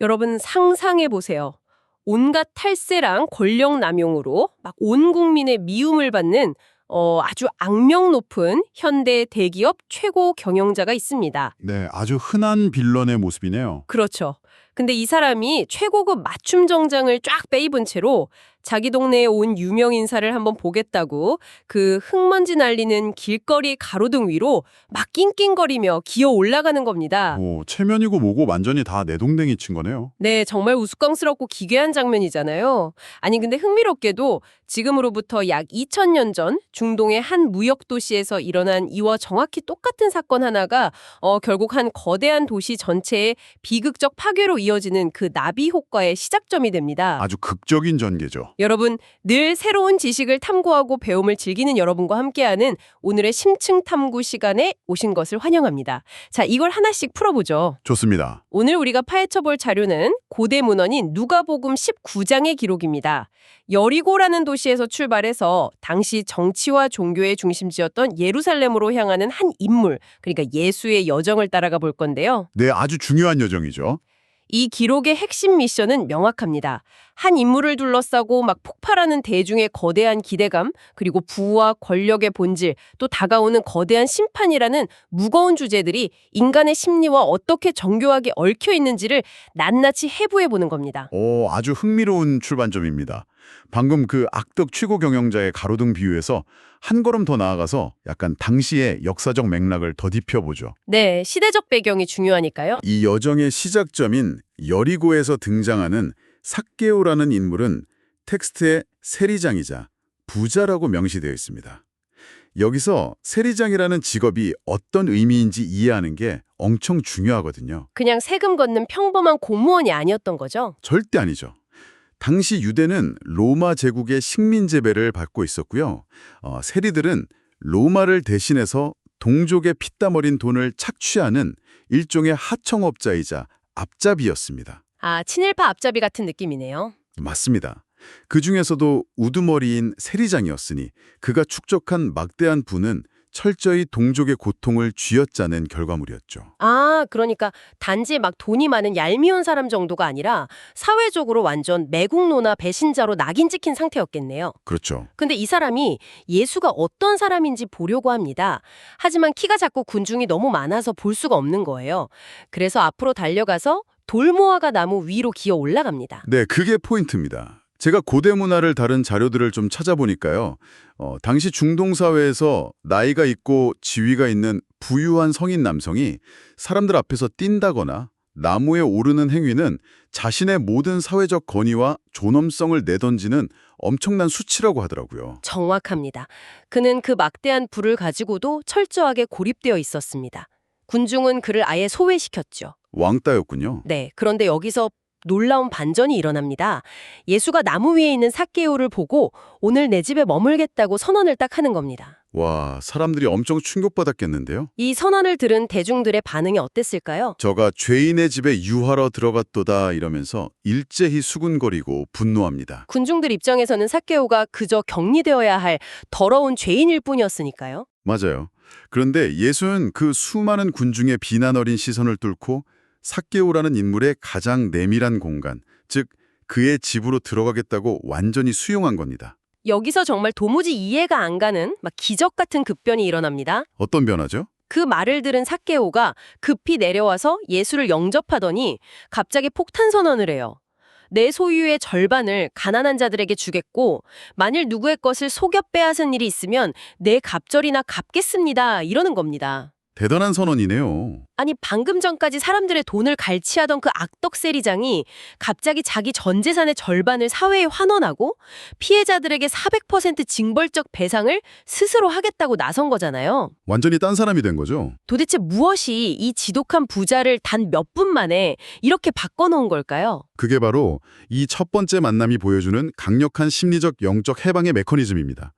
여러분 상상해 보세요. 온갖 탈세랑 권력 남용으로 막 온 국민의 미움을 받는 아주 악명 높은 현대 대기업 최고 경영자가 있습니다. 네, 아주 흔한 빌런의 모습이네요. 그렇죠. 근데 이 사람이 최고급 맞춤 정장을 쫙 빼입은 채로 자기 동네에 온 유명 인사를 한번 보겠다고 그 흙먼지 날리는 길거리 가로등 위로 막 낑낑거리며 기어 올라가는 겁니다. 체면이고 뭐고 완전히 다 내동댕이 친 거네요. 네, 정말 우스꽝스럽고 기괴한 장면이잖아요. 아니, 근데 흥미롭게도 지금으로부터 약 2000년 전 중동의 한 무역 도시에서 일어난 이와 정확히 똑같은 사건 하나가 결국 한 거대한 도시 전체의 비극적 파괴로 이어지는 그 나비 효과의 시작점이 됩니다. 아주 극적인 전개죠. 여러분, 늘 새로운 지식을 탐구하고 배움을 즐기는 여러분과 함께하는 오늘의 심층 탐구 시간에 오신 것을 환영합니다. 자, 이걸 하나씩 풀어보죠. 좋습니다. 오늘 우리가 파헤쳐볼 자료는 고대 문헌인 누가복음 19장의 기록입니다. 여리고라는 도시에서 출발해서 당시 정치와 종교의 중심지였던 예루살렘으로 향하는 한 인물, 그러니까 예수의 여정을 따라가 볼 건데요. 네, 아주 중요한 여정이죠. 이 기록의 핵심 미션은 명확합니다. 한 인물을 둘러싸고 막 폭발하는 대중의 거대한 기대감, 그리고 부와 권력의 본질, 또 다가오는 거대한 심판이라는 무거운 주제들이 인간의 심리와 어떻게 정교하게 얽혀 있는지를 낱낱이 해부해보는 겁니다. 아주 흥미로운 출발점입니다. 방금 그 악덕 최고 경영자의 가로등 비유에서 한 걸음 더 나아가서 약간 당시의 역사적 맥락을 더딥혀보죠. 네, 시대적 배경이 중요하니까요. 이 여정의 시작점인 여리고에서 등장하는 삭개오라는 인물은 텍스트에 세리장이자 부자라고 명시되어 있습니다. 여기서 세리장이라는 직업이 어떤 의미인지 이해하는 게 엄청 중요하거든요. 그냥 세금 걷는 평범한 공무원이 아니었던 거죠. 절대 아니죠. 당시 유대는 로마 제국의 식민 재배를 받고 있었고요. 세리들은 로마를 대신해서 동족의 피땀 어린 돈을 착취하는 일종의 하청업자이자 앞잡이였습니다. 아, 친일파 앞잡이 같은 느낌이네요. 맞습니다. 그 중에서도 우두머리인 세리장이었으니 그가 축적한 막대한 부는 철저히 동족의 고통을 쥐어짜는 결과물이었죠. 아, 그러니까 단지 막 돈이 많은 얄미운 사람 정도가 아니라 사회적으로 완전 매국노나 배신자로 낙인 찍힌 상태였겠네요. 그렇죠. 근데 이 사람이 예수가 어떤 사람인지 보려고 합니다. 하지만 키가 작고 군중이 너무 많아서 볼 수가 없는 거예요. 그래서 앞으로 달려가서 돌모아가 나무 위로 기어 올라갑니다. 네, 그게 포인트입니다. 제가 고대 문화를 다룬 자료들을 좀 찾아보니까요. 당시 중동 사회에서 나이가 있고 지위가 있는 부유한 성인 남성이 사람들 앞에서 뛴다거나 나무에 오르는 행위는 자신의 모든 사회적 권위와 존엄성을 내던지는 엄청난 수치라고 하더라고요. 정확합니다. 그는 그 막대한 부를 가지고도 철저하게 고립되어 있었습니다. 군중은 그를 아예 소외시켰죠. 왕따였군요. 네, 그런데 여기서 놀라운 반전이 일어납니다. 예수가 나무 위에 있는 삭개오를 보고 오늘 내 집에 머물겠다고 선언을 딱 하는 겁니다. 와, 사람들이 엄청 충격받았겠는데요? 이 선언을 들은 대중들의 반응이 어땠을까요? 저가 죄인의 집에 유하러 들어갔도다 이러면서 일제히 수군거리고 분노합니다. 군중들 입장에서는 삭개오가 그저 격리되어야 할 더러운 죄인일 뿐이었으니까요. 맞아요. 그런데 예수는 그 수많은 군중의 비난 어린 시선을 뚫고 삭개오라는 인물의 가장 내밀한 공간, 즉 그의 집으로 들어가겠다고 완전히 수용한 겁니다. 여기서 정말 도무지 이해가 안 가는 막 기적 같은 급변이 일어납니다. 어떤 변화죠? 그 말을 들은 삭개오가 급히 내려와서 예수를 영접하더니 갑자기 폭탄 선언을 해요. 내 소유의 절반을 가난한 자들에게 주겠고 만일 누구의 것을 속여 빼앗은 일이 있으면 내 갑절이나 갚겠습니다. 이러는 겁니다. 대단한 선언이네요. 아니 방금 전까지 사람들의 돈을 갈취하던 그 악덕 세리장이 갑자기 자기 전 재산의 절반을 사회에 환원하고 피해자들에게 400% 징벌적 배상을 스스로 하겠다고 나선 거잖아요. 완전히 딴 사람이 된 거죠. 도대체 무엇이 이 지독한 부자를 단 몇 분 만에 이렇게 바꿔놓은 걸까요? 그게 바로 이 첫 번째 만남이 보여주는 강력한 심리적 영적 해방의 메커니즘입니다.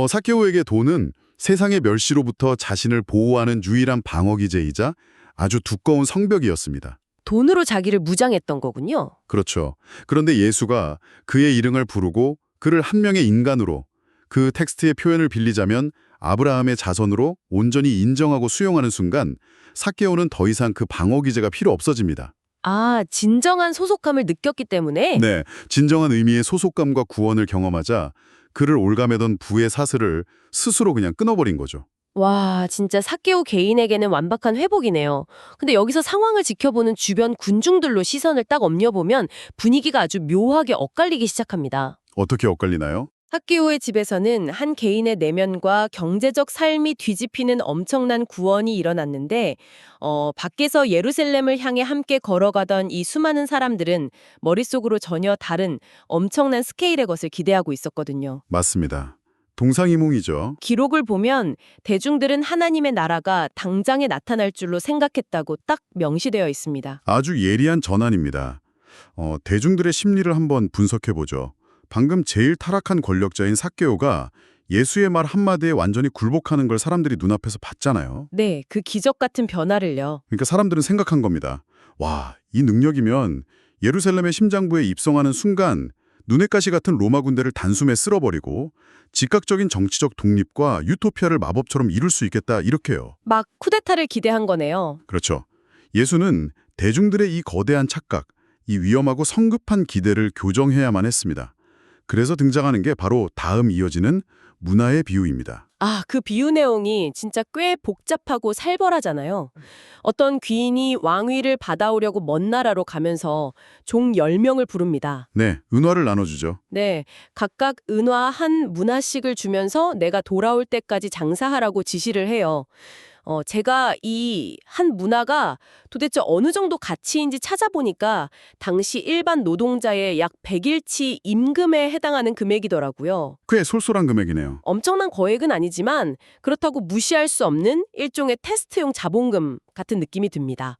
삭개오에게 돈은 세상의 멸시로부터 자신을 보호하는 유일한 방어기제이자 아주 두꺼운 성벽이었습니다. 돈으로 자기를 무장했던 거군요. 그렇죠. 그런데 예수가 그의 이름을 부르고 그를 한 명의 인간으로, 그 텍스트의 표현을 빌리자면 아브라함의 자손으로 온전히 인정하고 수용하는 순간 삭개오는 더 이상 그 방어기제가 필요 없어집니다. 아, 진정한 소속감을 느꼈기 때문에? 네, 진정한 의미의 소속감과 구원을 경험하자 그를 올가매던 부의 사슬을 스스로 그냥 끊어버린 거죠. 와, 진짜 삭개오 개인에게는 완벽한 회복이네요. 근데 여기서 상황을 지켜보는 주변 군중들로 시선을 딱 옮겨보면 분위기가 아주 묘하게 엇갈리기 시작합니다. 어떻게 엇갈리나요? 삭개오의 집에서는 한 개인의 내면과 경제적 삶이 뒤집히는 엄청난 구원이 일어났는데 밖에서 예루살렘을 향해 함께 걸어가던 이 수많은 사람들은 머릿속으로 전혀 다른 엄청난 스케일의 것을 기대하고 있었거든요. 맞습니다. 동상이몽이죠. 기록을 보면 대중들은 하나님의 나라가 당장에 나타날 줄로 생각했다고 딱 명시되어 있습니다. 아주 예리한 전환입니다. 대중들의 심리를 한번 분석해보죠. 방금 제일 타락한 권력자인 삭개오가 예수의 말 한마디에 완전히 굴복하는 걸 사람들이 눈앞에서 봤잖아요. 네, 그 기적 같은 변화를요. 그러니까 사람들은 생각한 겁니다. 와, 이 능력이면 예루살렘의 심장부에 입성하는 순간 눈의 가시 같은 로마 군대를 단숨에 쓸어버리고 즉각적인 정치적 독립과 유토피아를 마법처럼 이룰 수 있겠다 이렇게요. 막 쿠데타를 기대한 거네요. 그렇죠. 예수는 대중들의 이 거대한 착각, 이 위험하고 성급한 기대를 교정해야만 했습니다. 그래서 등장하는 게 바로 다음 이어지는 문화의 비유입니다. 아, 그 비유 내용이 진짜 꽤 복잡하고 살벌하잖아요. 어떤 귀인이 왕위를 받아오려고 먼 나라로 가면서 종 10명을 부릅니다. 네, 은화를 나눠주죠. 네, 각각 은화 한 문화씩을 주면서 내가 돌아올 때까지 장사하라고 지시를 해요. 제가 이 한 문화가 도대체 어느 정도 가치인지 찾아보니까 당시 일반 노동자의 약 100일치 임금에 해당하는 금액이더라고요. 꽤 솔솔한 금액이네요. 엄청난 거액은 아니지만 그렇다고 무시할 수 없는 일종의 테스트용 자본금 같은 느낌이 듭니다.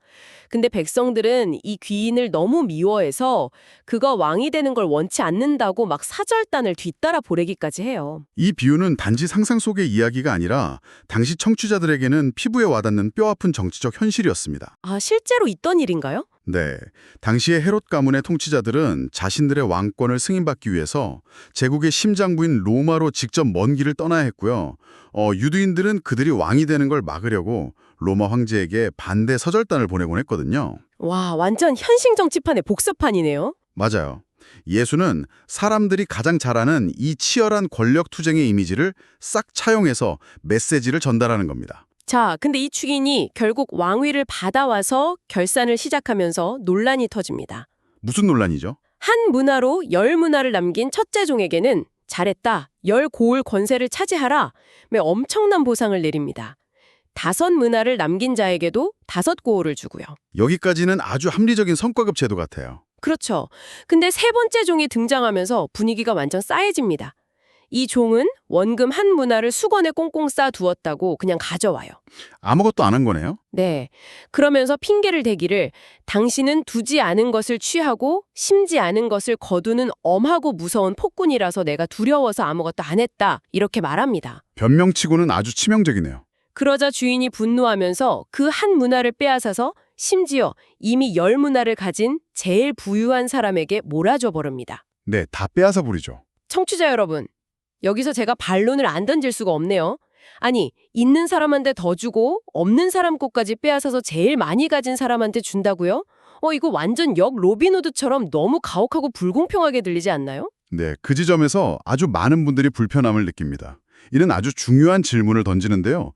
근데 백성들은 이 귀인을 너무 미워해서 그가 왕이 되는 걸 원치 않는다고 막 사절단을 뒤따라 보내기까지 해요. 이 비유는 단지 상상 속의 이야기가 아니라 당시 청취자들에게는 피부에 와닿는 뼈아픈 정치적 현실이었습니다. 아, 실제로 있던 일인가요? 네, 당시의 헤롯 가문의 통치자들은 자신들의 왕권을 승인받기 위해서 제국의 심장부인 로마로 직접 먼 길을 떠나야 했고요. 유대인들은 그들이 왕이 되는 걸 막으려고 로마 황제에게 반대 서절단을 보내곤 했거든요. 와, 완전 현실 정치판의 복사판이네요. 맞아요. 예수는 사람들이 가장 잘 아는 이 치열한 권력 투쟁의 이미지를 싹 차용해서 메시지를 전달하는 겁니다. 자, 근데 이 축인이 결국 왕위를 받아와서 결산을 시작하면서 논란이 터집니다. 무슨 논란이죠? 한 문화로 10문화를 남긴 첫째 종에게는 잘했다, 10고을 권세를 차지하라, 며 엄청난 보상을 내립니다. 5문화를 남긴 자에게도 5고을을 주고요. 여기까지는 아주 합리적인 성과급 제도 같아요. 그렇죠. 근데 세 번째 종이 등장하면서 분위기가 완전 싸해집니다. 이 종은 원금 한 문화를 수건에 꽁꽁 싸두었다고 그냥 가져와요. 아무것도 안 한 거네요? 네. 그러면서 핑계를 대기를 당신은 두지 않은 것을 취하고 심지 않은 것을 거두는 엄하고 무서운 폭군이라서 내가 두려워서 아무것도 안 했다. 이렇게 말합니다. 변명치고는 아주 치명적이네요. 그러자 주인이 분노하면서 그 한 문화를 빼앗아서 심지어 이미 10문화를 가진 제일 부유한 사람에게 몰아줘 버립니다. 네, 다 빼앗아 부리죠. 청취자 여러분, 여기서 제가 반론을 안 던질 수가 없네요. 아니, 있는 사람한테 더 주고 없는 사람 것까지 빼앗아서 제일 많이 가진 사람한테 준다고요? 이거 완전 역 로빈후드처럼 너무 가혹하고 불공평하게 들리지 않나요? 네, 그 지점에서 아주 많은 분들이 불편함을 느낍니다. 이는 아주 중요한 질문을 던지는데요.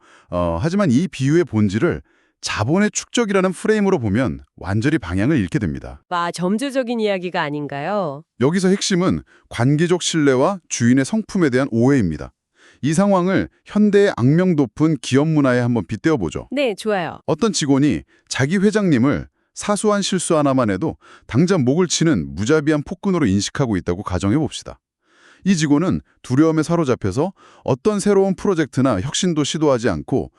하지만 이 비유의 본질을 자본의 축적이라는 프레임으로 보면 완전히 방향을 잃게 됩니다. 점주적인 이야기가 아닌가요? 여기서 핵심은 관계적 신뢰와 주인의 성품에 대한 오해입니다. 이 상황을 현대의 악명 높은 기업 문화에 한번 빗대어보죠. 네, 좋아요. 어떤 직원이 자기 회장님을 사소한 실수 하나만 해도 당장 목을 치는 무자비한 폭군으로 인식하고 있다고 가정해봅시다. 이 직원은 두려움에 사로잡혀서 어떤 새로운 프로젝트나 혁신도 시도하지 않고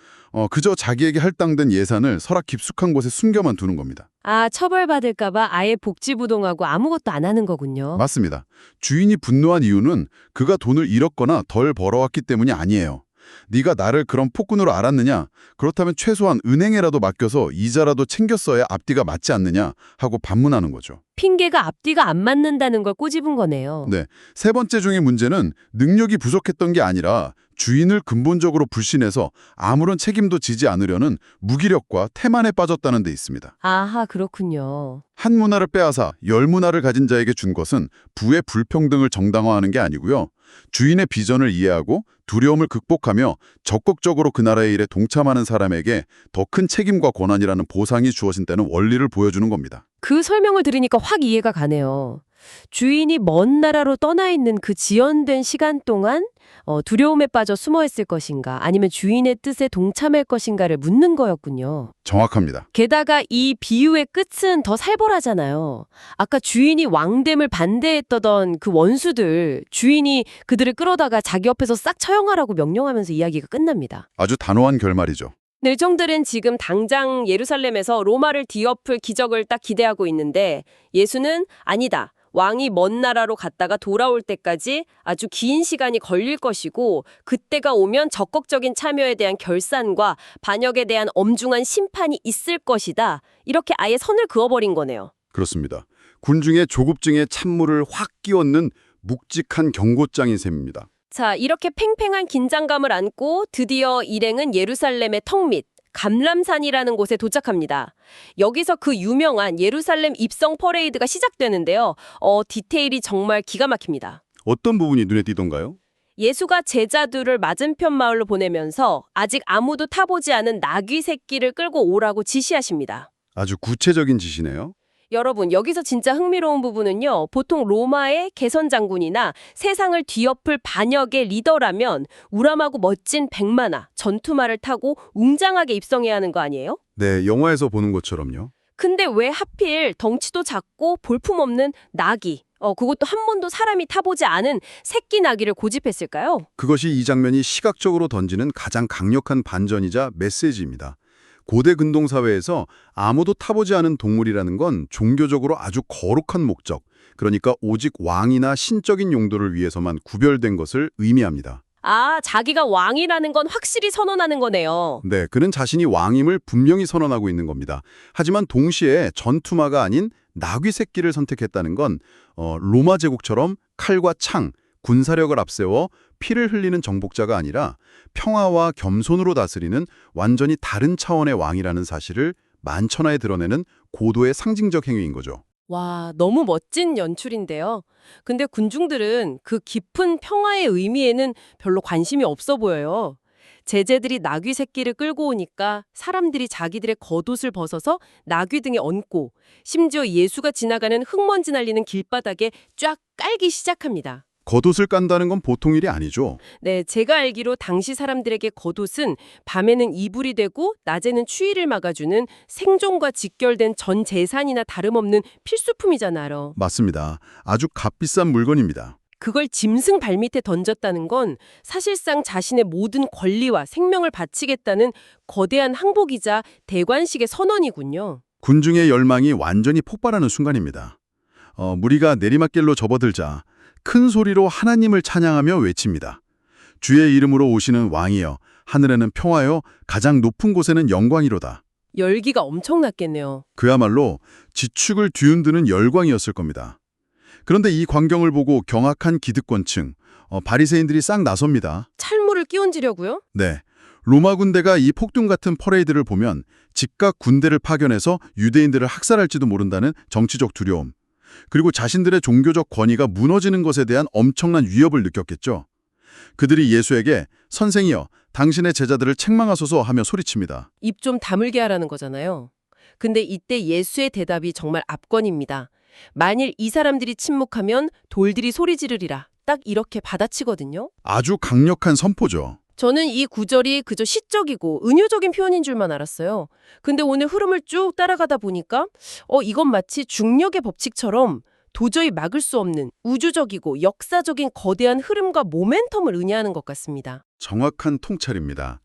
그저 자기에게 할당된 예산을 설악 깊숙한 곳에 숨겨만 두는 겁니다. 아, 처벌받을까봐 아예 복지부동하고 아무것도 안 하는 거군요. 맞습니다. 주인이 분노한 이유는 그가 돈을 잃었거나 덜 벌어왔기 때문이 아니에요. 네가 나를 그런 폭군으로 알았느냐? 그렇다면 최소한 은행에라도 맡겨서 이자라도 챙겼어야 앞뒤가 맞지 않느냐? 하고 반문하는 거죠. 핑계가 앞뒤가 안 맞는다는 걸 꼬집은 거네요. 네, 세 번째 중의 문제는 능력이 부족했던 게 아니라 주인을 근본적으로 불신해서 아무런 책임도 지지 않으려는 무기력과 태만에 빠졌다는 데 있습니다. 아하, 그렇군요. 한 문화를 빼앗아 열 문화를 가진 자에게 준 것은 부의 불평등을 정당화하는 게 아니고요. 주인의 비전을 이해하고 두려움을 극복하며 적극적으로 그 나라의 일에 동참하는 사람에게 더 큰 책임과 권한이라는 보상이 주어진다는 원리를 보여주는 겁니다. 그 설명을 들으니까 확 이해가 가네요. 주인이 먼 나라로 떠나 있는 그 지연된 시간 동안 두려움에 빠져 숨어 있을 것인가 아니면 주인의 뜻에 동참할 것인가를 묻는 거였군요. 정확합니다. 게다가 이 비유의 끝은 더 살벌하잖아요. 아까 주인이 왕됨을 반대했던 그 원수들, 주인이 그들을 끌어다가 자기 옆에서 싹 처형하라고 명령하면서 이야기가 끝납니다. 아주 단호한 결말이죠. 늘종들은 지금 당장 예루살렘에서 로마를 뒤엎을 기적을 딱 기대하고 있는데 예수는 아니다. 왕이 먼 나라로 갔다가 돌아올 때까지 아주 긴 시간이 걸릴 것이고 그때가 오면 적극적인 참여에 대한 결산과 반역에 대한 엄중한 심판이 있을 것이다. 이렇게 아예 선을 그어버린 거네요. 그렇습니다. 군중의 조급증에 찬물을 확 끼얹는 묵직한 경고장인 셈입니다. 자, 이렇게 팽팽한 긴장감을 안고 드디어 일행은 예루살렘의 턱 밑 감람산이라는 곳에 도착합니다. 여기서 그 유명한 예루살렘 입성 퍼레이드가 시작되는데요. 디테일이 정말 기가 막힙니다. 어떤 부분이 눈에 띄던가요? 예수가 제자들을 맞은편 마을로 보내면서 아직 아무도 타보지 않은 나귀 새끼를 끌고 오라고 지시하십니다. 아주 구체적인 지시네요. 여러분, 여기서 진짜 흥미로운 부분은요. 보통 로마의 개선 장군이나 세상을 뒤엎을 반역의 리더라면 우람하고 멋진 백마나 전투마를 타고 웅장하게 입성해야 하는 거 아니에요? 네, 영화에서 보는 것처럼요. 근데 왜 하필 덩치도 작고 볼품없는 나귀, 그것도 한 번도 사람이 타보지 않은 새끼 나귀를 고집했을까요? 그것이 이 장면이 시각적으로 던지는 가장 강력한 반전이자 메시지입니다. 고대 근동사회에서 아무도 타보지 않은 동물이라는 건 종교적으로 아주 거룩한 목적, 그러니까 오직 왕이나 신적인 용도를 위해서만 구별된 것을 의미합니다. 아, 자기가 왕이라는 건 확실히 선언하는 거네요. 네, 그는 자신이 왕임을 분명히 선언하고 있는 겁니다. 하지만 동시에 전투마가 아닌 나귀 새끼를 선택했다는 건 로마 제국처럼 칼과 창, 군사력을 앞세워 피를 흘리는 정복자가 아니라 평화와 겸손으로 다스리는 완전히 다른 차원의 왕이라는 사실을 만천하에 드러내는 고도의 상징적 행위인 거죠. 와, 너무 멋진 연출인데요. 근데 군중들은 그 깊은 평화의 의미에는 별로 관심이 없어 보여요. 제자들이 나귀 새끼를 끌고 오니까 사람들이 자기들의 겉옷을 벗어서 나귀 등에 얹고 심지어 예수가 지나가는 흙먼지 날리는 길바닥에 쫙 깔기 시작합니다. 겉옷을 깐다는 건 보통 일이 아니죠. 네, 제가 알기로 당시 사람들에게 겉옷은 밤에는 이불이 되고 낮에는 추위를 막아주는 생존과 직결된 전 재산이나 다름없는 필수품이잖아요. 맞습니다. 아주 값비싼 물건입니다. 그걸 짐승 발밑에 던졌다는 건 사실상 자신의 모든 권리와 생명을 바치겠다는 거대한 항복이자 대관식의 선언이군요. 군중의 열망이 완전히 폭발하는 순간입니다. 무리가 내리막길로 접어들자 큰 소리로 하나님을 찬양하며 외칩니다. 주의 이름으로 오시는 왕이여, 하늘에는 평화여, 가장 높은 곳에는 영광이로다. 열기가 엄청났겠네요. 그야말로 지축을 뒤흔드는 열광이었을 겁니다. 그런데 이 광경을 보고 경악한 기득권층, 바리새인들이 싹 나섭니다. 찬물을 끼얹으려고요? 네, 로마 군대가 이 폭동 같은 퍼레이드를 보면 즉각 군대를 파견해서 유대인들을 학살할지도 모른다는 정치적 두려움, 그리고 자신들의 종교적 권위가 무너지는 것에 대한 엄청난 위협을 느꼈겠죠. 그들이 예수에게 선생이여, 당신의 제자들을 책망하소서 하며 소리칩니다. 입 좀 다물게 하라는 거잖아요. 근데 이때 예수의 대답이 정말 압권입니다. 만일 이 사람들이 침묵하면 돌들이 소리 지르리라. 딱 이렇게 받아치거든요. 아주 강력한 선포죠. 저는 이 구절이 그저 시적이고 은유적인 표현인 줄만 알았어요. 근데 오늘 흐름을 쭉 따라가다 보니까 이건 마치 중력의 법칙처럼 도저히 막을 수 없는 우주적이고 역사적인 거대한 흐름과 모멘텀을 의미하는 것 같습니다. 정확한 통찰입니다.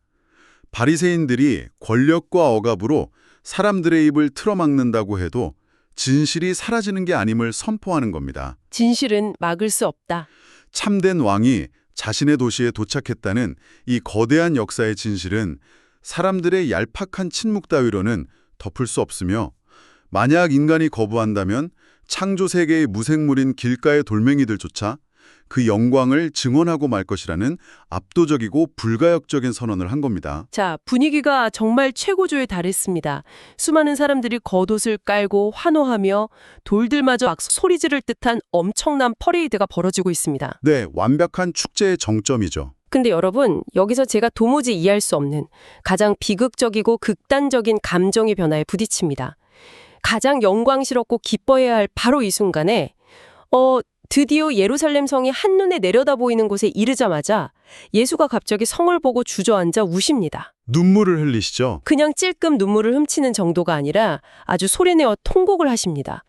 바리새인들이 권력과 억압으로 사람들의 입을 틀어막는다고 해도 진실이 사라지는 게 아님을 선포하는 겁니다. 진실은 막을 수 없다. 참된 왕이 자신의 도시에 도착했다는 이 거대한 역사의 진실은 사람들의 얄팍한 침묵 따위로는 덮을 수 없으며, 만약 인간이 거부한다면 창조 세계의 무생물인 길가의 돌멩이들조차 그 영광을 증언하고 말 것이라는 압도적이고 불가역적인 선언을 한 겁니다. 자, 분위기가 정말 최고조에 달했습니다. 수많은 사람들이 겉옷을 깔고 환호하며 돌들마저 막 소리 지를 듯한 엄청난 퍼레이드가 벌어지고 있습니다. 네, 완벽한 축제의 정점이죠. 근데 여러분, 여기서 제가 도무지 이해할 수 없는 가장 비극적이고 극단적인 감정의 변화에 부딪힙니다. 가장 영광스럽고 기뻐해야 할 바로 이 순간에 드디어 예루살렘 성이 한눈에 내려다 보이는 곳에 이르자마자 예수가 갑자기 성을 보고 주저앉아 우십니다. 눈물을 흘리시죠? 그냥 찔끔 눈물을 훔치는 정도가 아니라 아주 소리내어 통곡을 하십니다.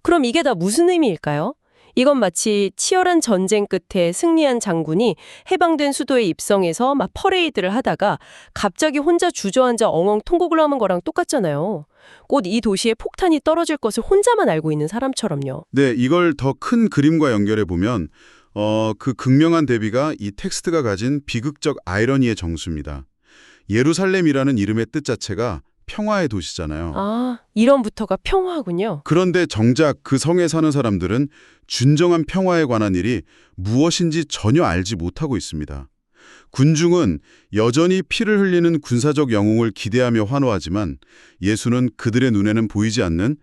그럼 이게 다 무슨 의미일까요? 이건 마치 치열한 전쟁 끝에 승리한 장군이 해방된 수도에 입성해서 막 퍼레이드를 하다가 갑자기 혼자 주저앉아 엉엉 통곡을 하는 거랑 똑같잖아요. 곧 이 도시에 폭탄이 떨어질 것을 혼자만 알고 있는 사람처럼요. 네, 이걸 더 큰 그림과 연결해 보면 그 극명한 대비가 이 텍스트가 가진 비극적 아이러니의 정수입니다. 예루살렘이라는 이름의 뜻 자체가 평화의 도시잖아요. 아, 이름부터가 평화군요. 그런데 정작 그 성에 사는 사람들은 진정한 평화에 관한 일이 무엇인지 전혀 알지 못하고 있습니다. 군중은 여전히 피를 흘리는 군사적 영웅을 기대하며 환호하지만 예수는 그들의 눈에는 보이지 않는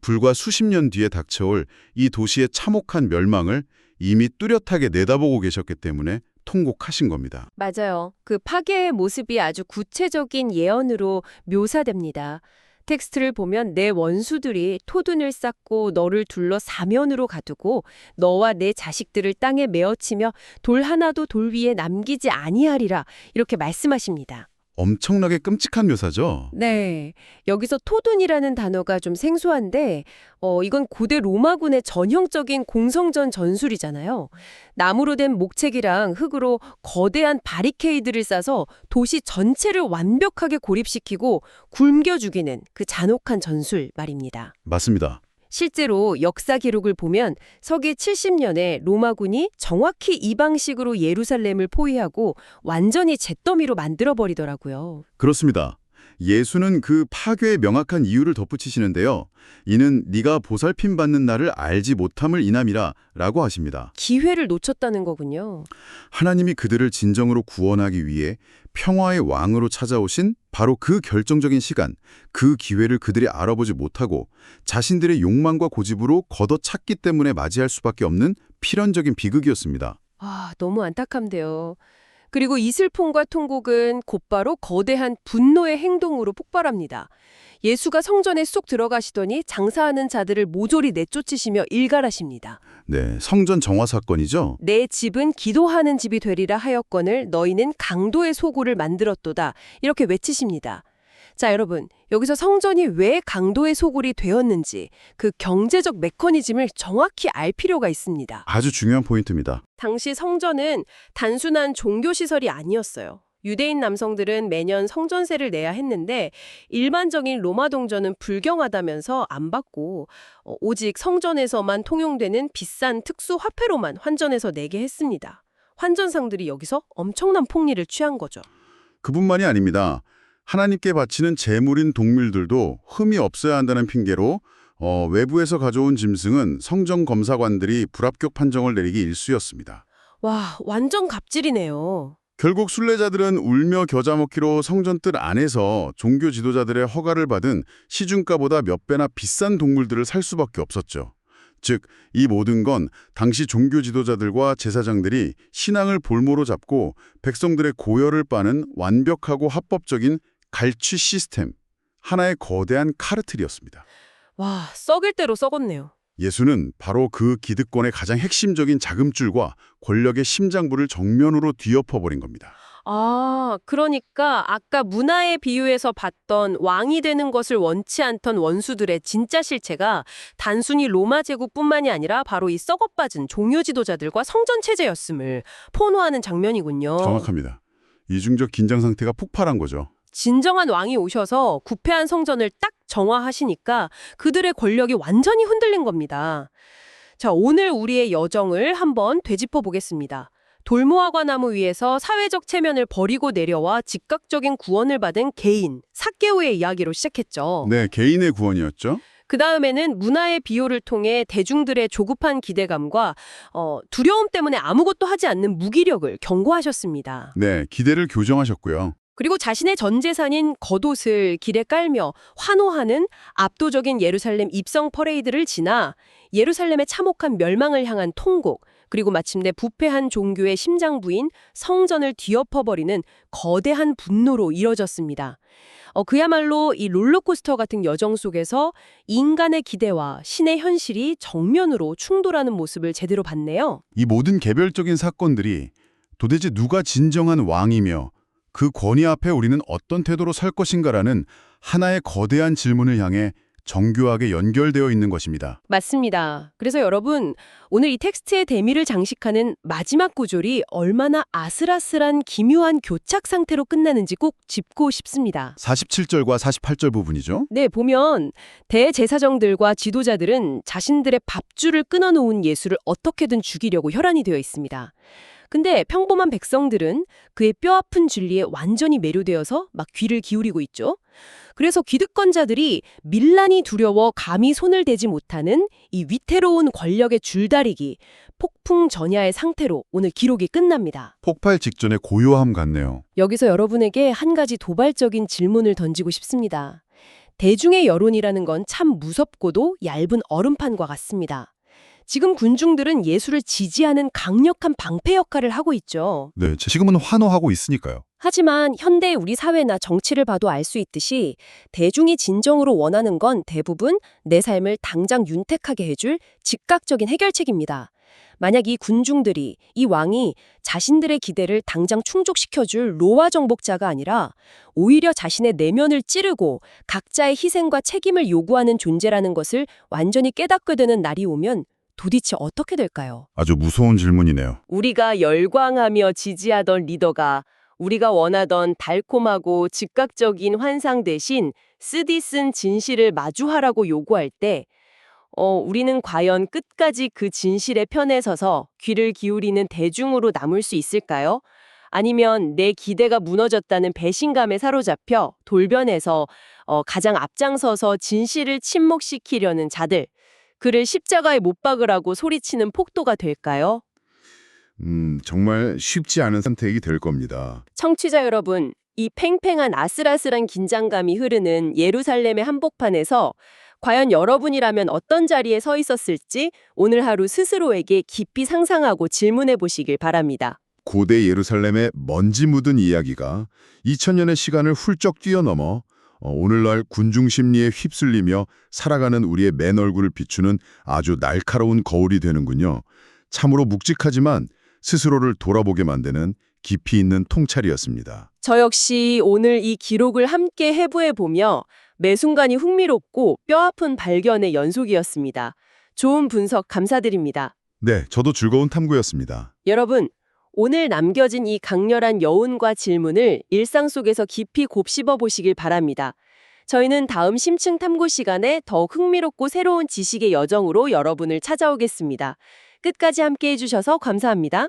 불과 수십 년 뒤에 닥쳐올 이 도시의 참혹한 멸망을 이미 뚜렷하게 내다보고 계셨기 때문에 통곡하신 겁니다. 맞아요. 그 파괴의 모습이 아주 구체적인 예언으로 묘사됩니다. 텍스트를 보면 내 원수들이 토둔을 쌓고 너를 둘러 사면으로 가두고 너와 내 자식들을 땅에 메어치며 돌 하나도 돌 위에 남기지 아니하리라 이렇게 말씀하십니다. 엄청나게 끔찍한 묘사죠? 네. 여기서 토둔이라는 단어가 좀 생소한데 이건 고대 로마군의 전형적인 공성전 전술이잖아요. 나무로 된 목책이랑 흙으로 거대한 바리케이드를 싸서 도시 전체를 완벽하게 고립시키고 굶겨 죽이는 그 잔혹한 전술 말입니다. 맞습니다. 실제로 역사 기록을 보면 서기 70년에 로마군이 정확히 이 방식으로 예루살렘을 포위하고 완전히 잿더미로 만들어버리더라고요. 그렇습니다. 예수는 그 파괴의 명확한 이유를 덧붙이시는데요. 이는 네가 보살핌 받는 날을 알지 못함을 인함이라 라고 하십니다. 기회를 놓쳤다는 거군요. 하나님이 그들을 진정으로 구원하기 위해 평화의 왕으로 찾아오신 바로 그 결정적인 시간, 그 기회를 그들이 알아보지 못하고 자신들의 욕망과 고집으로 걷어찼기 때문에 맞이할 수밖에 없는 필연적인 비극이었습니다. 아, 너무 안타깝네요. 그리고 이 슬픔과 통곡은 곧바로 거대한 분노의 행동으로 폭발합니다. 예수가 성전에 쏙 들어가시더니 장사하는 자들을 모조리 내쫓으시며 일갈하십니다. 네, 성전 정화 사건이죠. 내 집은 기도하는 집이 되리라 하였거늘 너희는 강도의 소굴을 만들었도다. 이렇게 외치십니다. 자, 여러분, 여기서 성전이 왜 강도의 소굴이 되었는지 그 경제적 메커니즘을 정확히 알 필요가 있습니다. 아주 중요한 포인트입니다. 당시 성전은 단순한 종교시설이 아니었어요. 유대인 남성들은 매년 성전세를 내야 했는데 일반적인 로마 동전은 불경하다면서 안 받고 오직 성전에서만 통용되는 비싼 특수 화폐로만 환전해서 내게 했습니다. 환전상들이 여기서 엄청난 폭리를 취한 거죠. 그뿐만이 아닙니다. 하나님께 바치는 제물인 동물들도 흠이 없어야 한다는 핑계로 외부에서 가져온 짐승은 성전 검사관들이 불합격 판정을 내리기 일쑤였습니다. 와, 완전 갑질이네요. 결국 순례자들은 울며 겨자 먹기로 성전 뜰 안에서 종교 지도자들의 허가를 받은 시중가보다 몇 배나 비싼 동물들을 살 수밖에 없었죠. 즉, 이 모든 건 당시 종교 지도자들과 제사장들이 신앙을 볼모로 잡고 백성들의 고열을 빠는 완벽하고 합법적인 갈취 시스템, 하나의 거대한 카르텔이었습니다. 와, 썩을 대로 썩었네요. 예수는 바로 그 기득권의 가장 핵심적인 자금줄과 권력의 심장부를 정면으로 뒤엎어버린 겁니다. 아, 그러니까 아까 문화의 비유에서 봤던 왕이 되는 것을 원치 않던 원수들의 진짜 실체가 단순히 로마 제국뿐만이 아니라 바로 이 썩어빠진 종교 지도자들과 성전 체제였음을 포노하는 장면이군요. 정확합니다. 이중적 긴장 상태가 폭발한 거죠. 진정한 왕이 오셔서 구패한 성전을 딱 정화하시니까 그들의 권력이 완전히 흔들린 겁니다. 자, 오늘 우리의 여정을 한번 되짚어 보겠습니다. 돌무화과 나무 위에서 사회적 체면을 버리고 내려와 즉각적인 구원을 받은 개인, 삭개오의 이야기로 시작했죠. 네, 개인의 구원이었죠. 그 다음에는 문화의 비호를 통해 대중들의 조급한 기대감과 두려움 때문에 아무것도 하지 않는 무기력을 경고하셨습니다. 네, 기대를 교정하셨고요. 그리고 자신의 전 재산인 겉옷을 길에 깔며 환호하는 압도적인 예루살렘 입성 퍼레이드를 지나 예루살렘의 참혹한 멸망을 향한 통곡, 그리고 마침내 부패한 종교의 심장부인 성전을 뒤엎어버리는 거대한 분노로 이뤄졌습니다. 그야말로 이 롤러코스터 같은 여정 속에서 인간의 기대와 신의 현실이 정면으로 충돌하는 모습을 제대로 봤네요. 이 모든 개별적인 사건들이 도대체 누가 진정한 왕이며 그 권위 앞에 우리는 어떤 태도로 설 것인가라는 하나의 거대한 질문을 향해 정교하게 연결되어 있는 것입니다. 맞습니다. 그래서 여러분, 오늘 이 텍스트의 대미를 장식하는 마지막 구절이 얼마나 아슬아슬한 기묘한 교착 상태로 끝나는지 꼭 짚고 싶습니다. 47절과 48절 부분이죠. 네, 보면 대제사장들과 지도자들은 자신들의 밥줄을 끊어놓은 예수를 어떻게든 죽이려고 혈안이 되어 있습니다. 근데 평범한 백성들은 그의 뼈아픈 진리에 완전히 매료되어서 막 귀를 기울이고 있죠. 그래서 기득권자들이 밀란이 두려워 감히 손을 대지 못하는 이 위태로운 권력의 줄다리기, 폭풍전야의 상태로 오늘 기록이 끝납니다. 폭발 직전의 고요함 같네요. 여기서 여러분에게 한 가지 도발적인 질문을 던지고 싶습니다. 대중의 여론이라는 건 참 무섭고도 얇은 얼음판과 같습니다. 지금 군중들은 예수를 지지하는 강력한 방패 역할을 하고 있죠. 네, 지금은 환호하고 있으니까요. 하지만 현대 우리 사회나 정치를 봐도 알 수 있듯이 대중이 진정으로 원하는 건 대부분 내 삶을 당장 윤택하게 해줄 즉각적인 해결책입니다. 만약 이 군중들이, 이 왕이 자신들의 기대를 당장 충족시켜줄 로아 정복자가 아니라 오히려 자신의 내면을 찌르고 각자의 희생과 책임을 요구하는 존재라는 것을 완전히 깨닫게 되는 날이 오면 도대체 어떻게 될까요? 아주 무서운 질문이네요. 우리가 열광하며 지지하던 리더가 우리가 원하던 달콤하고 즉각적인 환상 대신 쓰디쓴 진실을 마주하라고 요구할 때 우리는 과연 끝까지 그 진실의 편에 서서 귀를 기울이는 대중으로 남을 수 있을까요? 아니면 내 기대가 무너졌다는 배신감에 사로잡혀 돌변해서 가장 앞장서서 진실을 침묵시키려는 자들, 그를 십자가에 못 박으라고 소리치는 폭도가 될까요? 정말 쉽지 않은 선택이 될 겁니다. 청취자 여러분, 이 팽팽한 아슬아슬한 긴장감이 흐르는 예루살렘의 한복판에서 과연 여러분이라면 어떤 자리에 서 있었을지 오늘 하루 스스로에게 깊이 상상하고 질문해 보시길 바랍니다. 고대 예루살렘의 먼지 묻은 이야기가 2000년의 시간을 훌쩍 뛰어넘어 오늘날 군중 심리에 휩쓸리며 살아가는 우리의 맨 얼굴을 비추는 아주 날카로운 거울이 되는군요. 참으로 묵직하지만 스스로를 돌아보게 만드는 깊이 있는 통찰이었습니다. 저 역시 오늘 이 기록을 함께 해부해보며 매 순간이 흥미롭고 뼈아픈 발견의 연속이었습니다. 좋은 분석 감사드립니다. 네, 저도 즐거운 탐구였습니다. 여러분, 오늘 남겨진 이 강렬한 여운과 질문을 일상 속에서 깊이 곱씹어 보시길 바랍니다. 저희는 다음 심층 탐구 시간에 더욱 흥미롭고 새로운 지식의 여정으로 여러분을 찾아오겠습니다. 끝까지 함께 해주셔서 감사합니다.